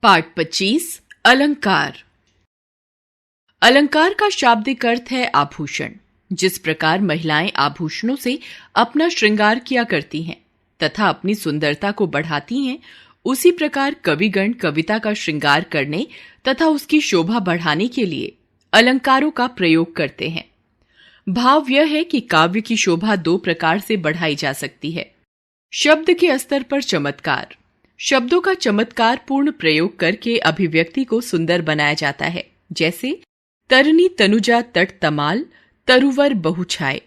पाठ 25 अलंकार। अलंकार का शाब्दिक अर्थ है आभूषण। जिस प्रकार महिलाएं आभूषणों से अपना श्रृंगार किया करती हैं तथा अपनी सुंदरता को बढ़ाती हैं, उसी प्रकार कविगण कविता का श्रृंगार करने तथा उसकी शोभा बढ़ाने के लिए अलंकारों का प्रयोग करते हैं। भाव यह है कि काव्य की शोभा दो प्रकार से बढ़ाई जा सकती है। शब्द के स्तर पर चमत्कार। शब्दों का चमत्कार पूर्ण प्रयोग करके अभिव्यक्ति को सुंदर बनाया जाता है। जैसे तरनी तनुजा तट तमाल तरुवर बहुछाए।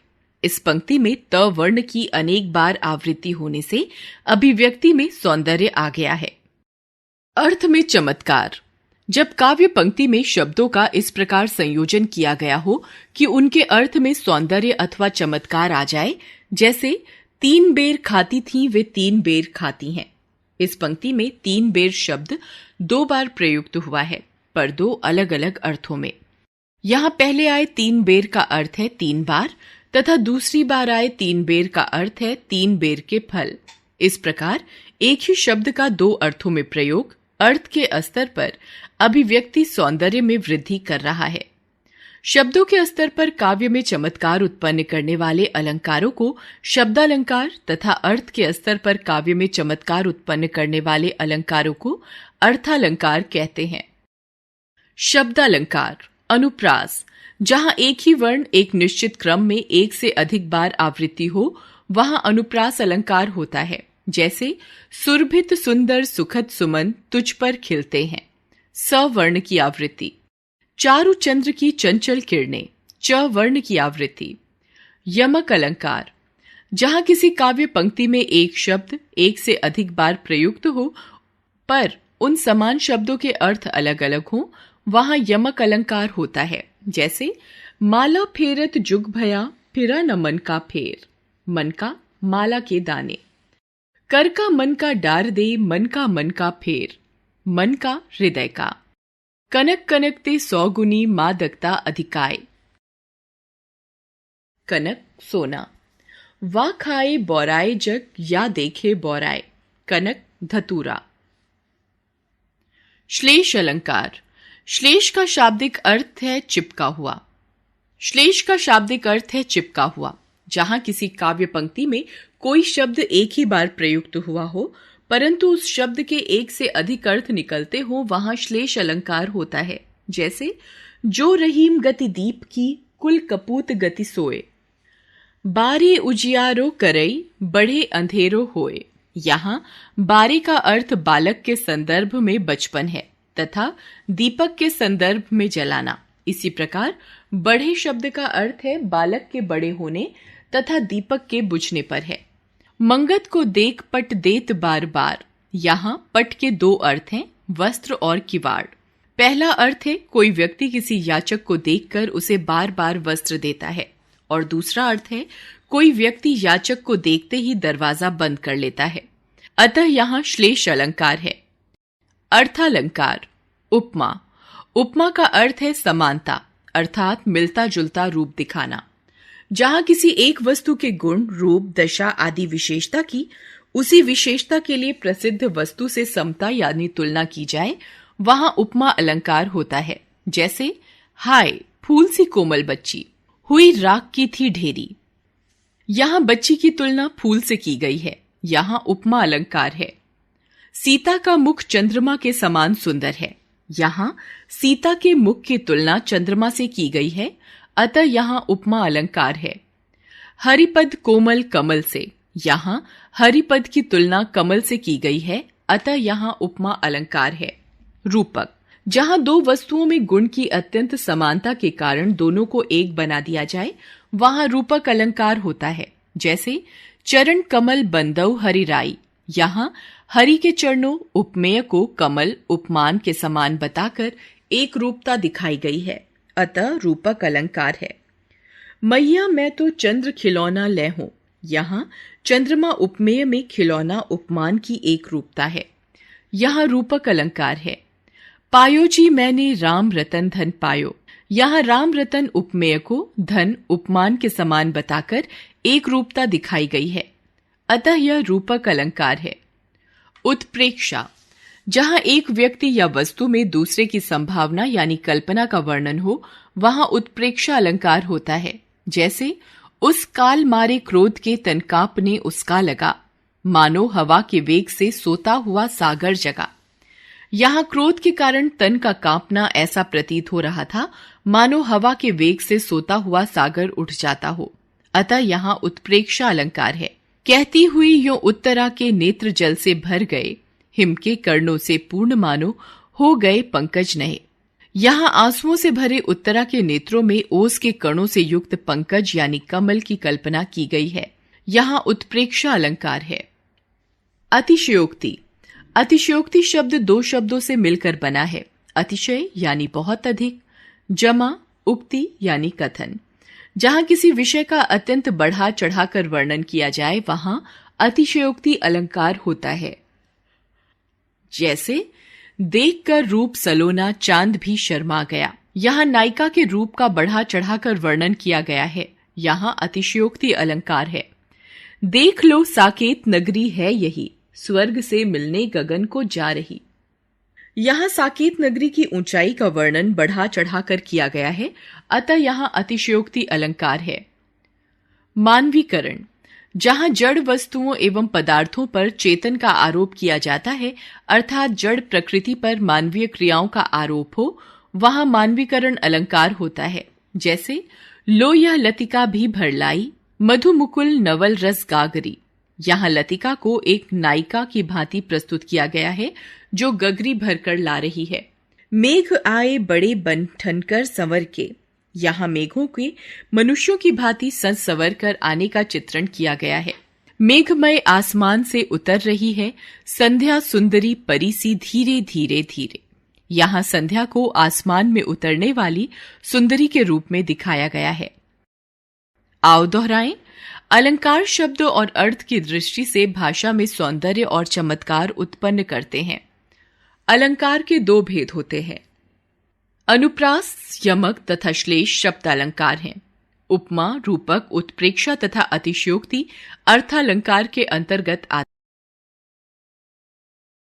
इस पंक्ति में त वर्ण की अनेक बार आवृत्ति होने से अभिव्यक्ति में सौंदर्य आ गया है। अर्थ में चमत्कार। जब काव्य पंक्ति में शब्दों का इस प्रकार संयोजन किया गया हो कि उनके अर्थ में सौंदर्य अथवा चमत्कार आ जाए, जैसे तीन बेर खाती थीं वे तीन बेर खाती हैं। इस पंक्ति में तीन बेर शब्द दो बार प्रयुक्त हुआ है, पर दो अलग अलग अर्थों में। यहां पहले आए तीन बेर का अर्थ है तीन बार तथा दूसरी बार आए तीन बेर का अर्थ है तीन बेर के फल। इस प्रकार एक ही शब्द का दो अर्थों में प्रयोग अर्थ के स्तर पर अभिव्यक्ति सौंदर्य में वृद्धि कर रहा है। शब्दों के स्तर पर काव्य में चमत्कार उत्पन्न करने वाले अलंकारों को शब्दालंकार तथा अर्थ के स्तर पर काव्य में चमत्कार उत्पन्न करने वाले अलंकारों को अर्थालंकार कहते हैं। शब्दालंकार। अनुप्रास। जहां एक ही वर्ण एक निश्चित क्रम में एक से अधिक बार आवृत्ति हो, वहां अनुप्रास अलंकार होता है। जैसे सुरभित सुंदर सुखद सुमन तुझ पर खिलते हैं। स वर्ण की आवृत्ति। चारु चंद्र की चंचल किरणें। च वर्ण की आवृत्ति। यमक अलंकार। जहां किसी काव्य पंक्ति में एक शब्द एक से अधिक बार प्रयुक्त हो पर उन समान शब्दों के अर्थ अलग अलग हों, वहां यमक अलंकार होता है। जैसे माला फेरत जुग भया फिरा न मन का फेर। मन का माला के दाने। कर का मन का डार दे मन का फेर। मन का हृदय का। कनक कनकते सौगुनी मादकता अधिकाय। कनक सोना। वा खाए बौराए जग या देखे बौराए। कनक धतूरा। श्लेष अलंकार। श्लेष का शाब्दिक अर्थ है चिपका हुआ। श्लेष का शाब्दिक अर्थ है चिपका हुआ। जहां किसी काव्य पंक्ति में कोई शब्द एक ही बार प्रयुक्त हुआ हो परंतु उस शब्द के एक से अधिक अर्थ निकलते हो, वहां श्लेष अलंकार होता है। जैसे जो रहीम गति दीप की कुल कपूत गति सोए। बारे उजियारो करई बढ़े अंधेरो होए। यहां बारे का अर्थ बालक के संदर्भ में बचपन है तथा दीपक के संदर्भ में जलाना। इसी प्रकार बढ़े शब्द का अर्थ है बालक के बड़े होने तथा दीपक के बुझने पर है। मंगत को देख पट देत बार बार। यहां पट के दो अर्थ हैं, वस्त्र और किवाड़। पहला अर्थ है कोई व्यक्ति किसी याचक को देखकर उसे बार बार वस्त्र देता है, और दूसरा अर्थ है कोई व्यक्ति याचक को देखते ही दरवाजा बंद कर लेता है। अतः यहां श्लेष अलंकार है। अर्थालंकार। उपमा। उपमा का अर्थ है समानता, अर्थात मिलता जुलता रूप दिखाना। जहां किसी एक वस्तु के गुण, रूप, दशा आदि विशेषता की उसी विशेषता के लिए प्रसिद्ध वस्तु से समता यानी तुलना की जाए, वहां उपमा अलंकार होता है। जैसे हाय फूल सी कोमल बच्ची, हुई राख की थी ढेरी। यहां बच्ची की तुलना फूल से की गई है, यहां उपमा अलंकार है। सीता का मुख चंद्रमा के समान सुंदर है। यहां सीता के मुख की तुलना चंद्रमा से की गई है, अतः यहां उपमा अलंकार है। हरिपद कोमल कमल से। यहां हरिपद की तुलना कमल से की गई है, अतः यहां उपमा अलंकार है। रूपक। जहां दो वस्तुओं में गुण की अत्यंत समानता के कारण दोनों को एक बना दिया जाए, वहां रूपक अलंकार होता है। जैसे चरण कमल बंदौ हरिराई। यहां हरि के चरणों उपमेय को कमल उपमान के समान बताकर एक रूपता दिखाई गई है, अतः रूपक अलंकार है। मैया मैं तो चंद्र खिलौना ले हूं। यहां चंद्रमा उपमेय में खिलौना उपमान की एक रूपता है, यहां रूपक अलंकार है। पायो जी मैंने राम रतन धन पायो। यहां राम रतन उपमेय को धन उपमान के समान बताकर एक रूपता दिखाई गई है, अतः यह रूपक अलंकार है। उत्प्रेक्षा। जहां एक व्यक्ति या वस्तु में दूसरे की संभावना यानी कल्पना का वर्णन हो, वहां उत्प्रेक्षा अलंकार होता है। जैसे उस काल मारे क्रोध के तन कांपने उसका लगा, मानो हवा के वेग से सोता हुआ सागर जगा। यहां क्रोध के कारण तन का कांपना ऐसा प्रतीत हो रहा था मानो हवा के वेग से सोता हुआ सागर उठ जाता हो, अतः यहां उत्प्रेक्षा अलंकार है। कहती हुई यो उत्तरा के नेत्र जल से भर गए, हिम के कर्णों से पूर्ण मानो हो गए पंकज नए। यहां आंसुओं से भरे उत्तरा के नेत्रों में ओस के कणों से युक्त पंकज यानी कमल की कल्पना की गई है। यहां उत्प्रेक्षा अलंकार है। अतिशयोक्ति। अतिशयोक्ति शब्द दो शब्दों से मिलकर बना है। अतिशय यानी बहुत अधिक, जमा उक्ति यानी कथन। जहां किसी विषय का अत्यंत बढ़ा चढ़ाकर वर्णन किया जाए वहां अतिशयोक्ति अलंकार होता है। जैसे देखकर रूप सलोना चांद भी शर्मा गया। यहां नायिका के रूप का बढ़ा चढ़ाकर वर्णन किया गया है। यहां अतिशयोक्ति अलंकार है। देख लो साकेत नगरी है यही, स्वर्ग से मिलने गगन को जा रही। यहां साकेत नगरी की ऊंचाई का वर्णन बढ़ा चढ़ाकर किया गया है, अतः यहां अतिशयोक्ति अलंकार है। मानवीकरण। जहां जड़ वस्तुओं एवं पदार्थों पर चेतन का आरोप किया जाता है, अर्थात जड़ प्रकृति पर मानवीय क्रियाओं का आरोप हो, वहां मानवीकरण अलंकार होता है। जैसे लो यह लतिका भी भरलाई, मधु मुकुल नवल रस गागरी। यहां लतिका को एक नायिका की भांति प्रस्तुत किया गया है जो गगरी भरकर ला रही है। मेघ आए बड़े बन ठनकर संवर के। यहां मेघों के मनुष्यों की भांति सज संवर कर आने का चित्रण किया गया है। मेघमय आसमान से उतर रही है संध्या सुंदरी परी सी धीरे धीरे धीरे। यहां संध्या को आसमान में उतरने वाली सुंदरी के रूप में दिखाया गया है। आओ दोहराएं। अलंकार शब्द और अर्थ की दृष्टि से भाषा में सौंदर्य और चमत्कार उत्पन्न करते हैं। अलंकार के दो भेद होते हैं। अनुप्रास, यमक तथा श्लेष शब्द अलंकार हैं। उपमा, रूपक, उत्प्रेक्षा तथा अतिशयोक्ति अर्थालंकार के अंतर्गत आते हैं।